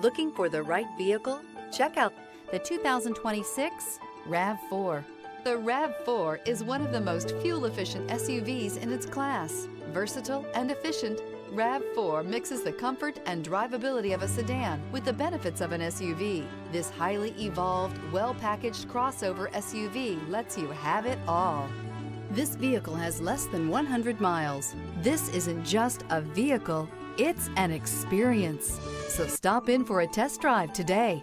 Looking for the right vehicle? Check out the 2026 RAV4. The RAV4 is one of the most fuel-efficient SUVs in its class. Versatile and efficient, RAV4 mixes the comfort and drivability of a sedan with the benefits of an SUV. This highly evolved, well-packaged crossover SUV lets you have it all. This vehicle has less than 100 miles. This isn't just a vehicle, it's an experience. So stop in for a test drive today.